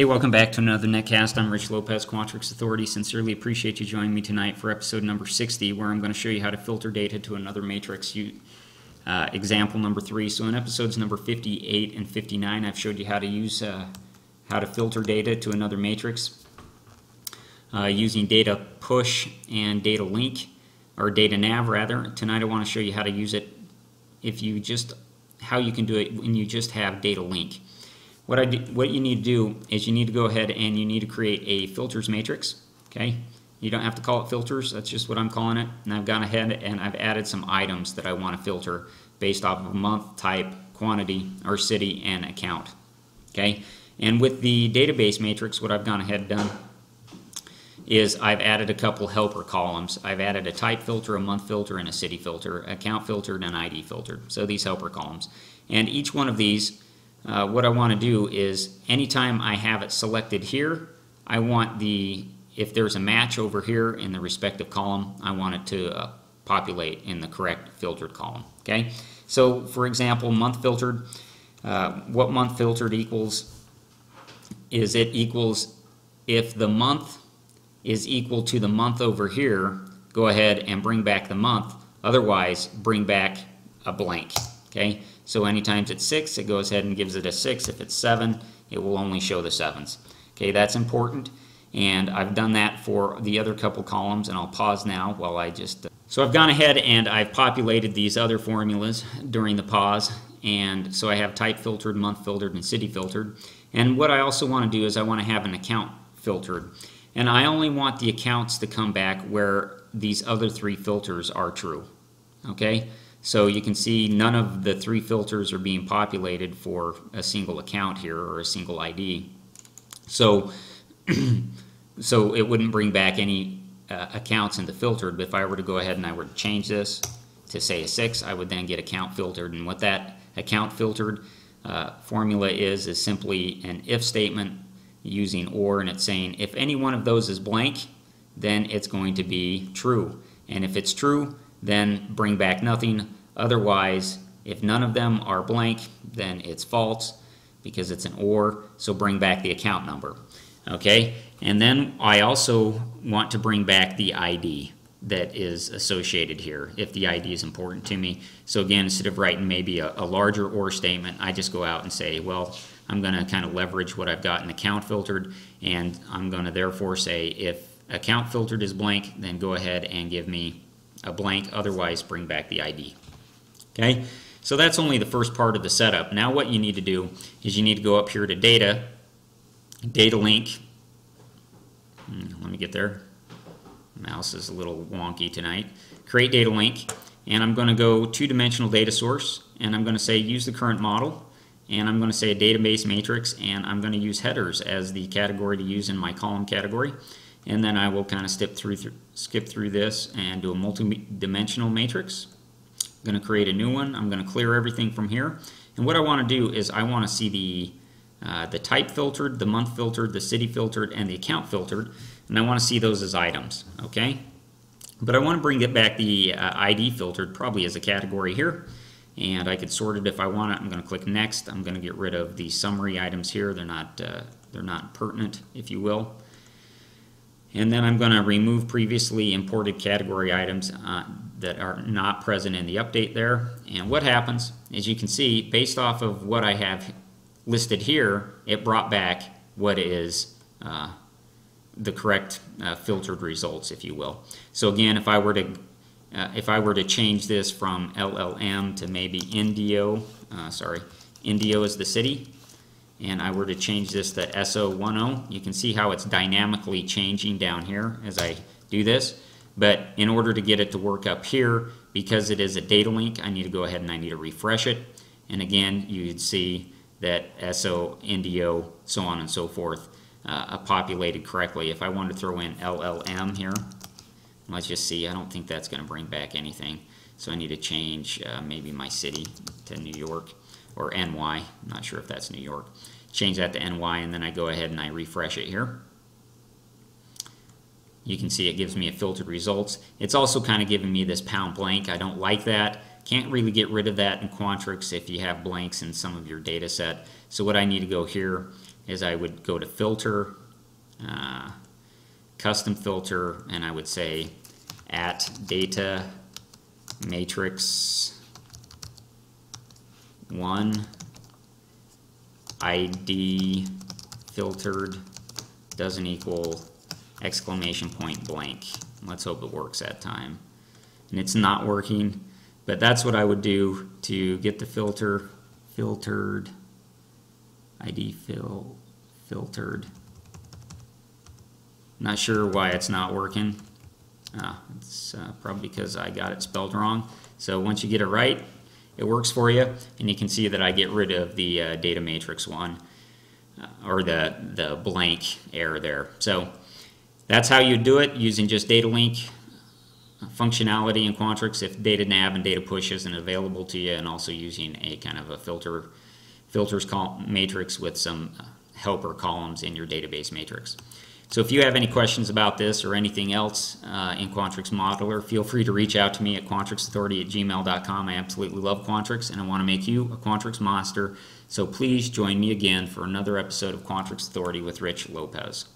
Hey, welcome back to another Netcast. I'm Rich Lopez, Quantrix Authority. Sincerely appreciate you joining me tonight for episode number 60, where I'm going to show you how to filter data to another matrix. Example number 3. So in episodes number 58 and 59, I've showed you how to filter data to another matrix using DataPush and DataLink, or DataNAV rather. Tonight I want to show you how to use it how you can do it when you just have DataLink. What you need to do is you need to go ahead and you need to create a filters matrix. Okay, you don't have to call it filters, that's just what I'm calling it. And I've gone ahead and I've added some items that I want to filter based off of month, type, quantity, or city, and account. Okay, and with the database matrix, what I've gone ahead and done is I've added a couple helper columns. I've added a type filter, a month filter, and a city filter, account filtered, and ID filtered. So these helper columns. And each one of these, what I want to do is anytime I have it selected here, I want if there's a match over here in the respective column, I want it to populate in the correct filtered column. Okay, so for example, month filtered, what month filtered equals is it equals if the month is equal to the month over here, go ahead and bring back the month, otherwise bring back a blank. Okay, so anytime it's 6, it goes ahead and gives it a 6. If it's 7, it will only show the 7s. Okay, that's important, and I've done that for the other couple columns, and I'll pause now while I just... So I've gone ahead and I've populated these other formulas during the pause, and so I have type filtered, month filtered, and city filtered. And what I also want to do is I want to have an account filtered, and I only want the accounts to come back where these other 3 filters are true. Okay? So you can see none of the 3 filters are being populated for a single account here or a single ID. So, so it wouldn't bring back any accounts into filtered. But if I were to go ahead and I were to change this to say a 6, I would then get account filtered. And what that account filtered formula is simply an if statement using or, and it's saying if any one of those is blank, then it's going to be true. And if it's true, then bring back nothing. Otherwise, if none of them are blank, then it's false because it's an or, so bring back the account number. Okay, and then I also want to bring back the ID that is associated here if the ID is important to me. So again, instead of writing maybe a larger or statement, I just go out and say, well, I'm going to kind of leverage what I've got in account filtered, and I'm going to therefore say if account filtered is blank, then go ahead and give me a blank, otherwise bring back the ID. Okay, so that's only the first part of the setup. Now what you need to do is you need to go up here to Data, DataLink. Let me get there. Mouse is a little wonky tonight. Create DataLink, and I'm going to go 2-dimensional data source, and I'm going to say use the current model, and I'm going to say a database matrix, and I'm going to use headers as the category to use in my column category. And then I will kind of skip through this and do a multi-dimensional matrix. I'm going to create a new one. I'm going to clear everything from here. And what I want to do is I want to see the type filtered, the month filtered, the city filtered, and the account filtered. And I want to see those as items. Okay? But I want to bring it back the ID filtered probably as a category here. And I could sort it if I want it. I'm going to click Next. I'm going to get rid of the summary items here. They're not pertinent, if you will. And then I'm going to remove previously imported category items that are not present in the update there. And what happens, as you can see, based off of what I have listed here, it brought back what is the correct filtered results, if you will. So again, if I were to change this from LLM to maybe Indio, Indio is the city, and I were to change this to SO10, you can see how it's dynamically changing down here as I do this. But in order to get it to work up here, because it is a data link, I need to go ahead and I need to refresh it. And again, you'd see that SO, Indio, so on and so forth, populated correctly. If I wanted to throw in LLM here, let's just see, I don't think that's going to bring back anything. So I need to change maybe my city to New York. Or NY, I'm not sure if that's New York. Change that to NY, and then I go ahead and I refresh it here. You can see it gives me a filtered results. It's also kind of giving me this pound blank. I don't like that. Can't really get rid of that in Quantrix if you have blanks in some of your data set. So what I need to go here is I would go to filter, custom filter, and I would say at data matrix 1 ID filtered doesn't equal exclamation point blank. Let's hope it works that time. And it's not working, but that's what I would do to get the filtered ID filtered. Not sure why it's not working. It's probably because I got it spelled wrong. So once you get it right, it works for you, and you can see that I get rid of the data matrix 1 or the blank error there. So that's how you do it, using just DataLink functionality in Quantrix if DataNAV and DataPush isn't available to you, and also using a kind of a filters matrix with some helper columns in your database matrix. So if you have any questions about this or anything else in Quantrix Modeler, feel free to reach out to me at quantrixauthority@gmail.com. I absolutely love Quantrix, and I want to make you a Quantrix monster. So please join me again for another episode of Quantrix Authority with Rich Lopez.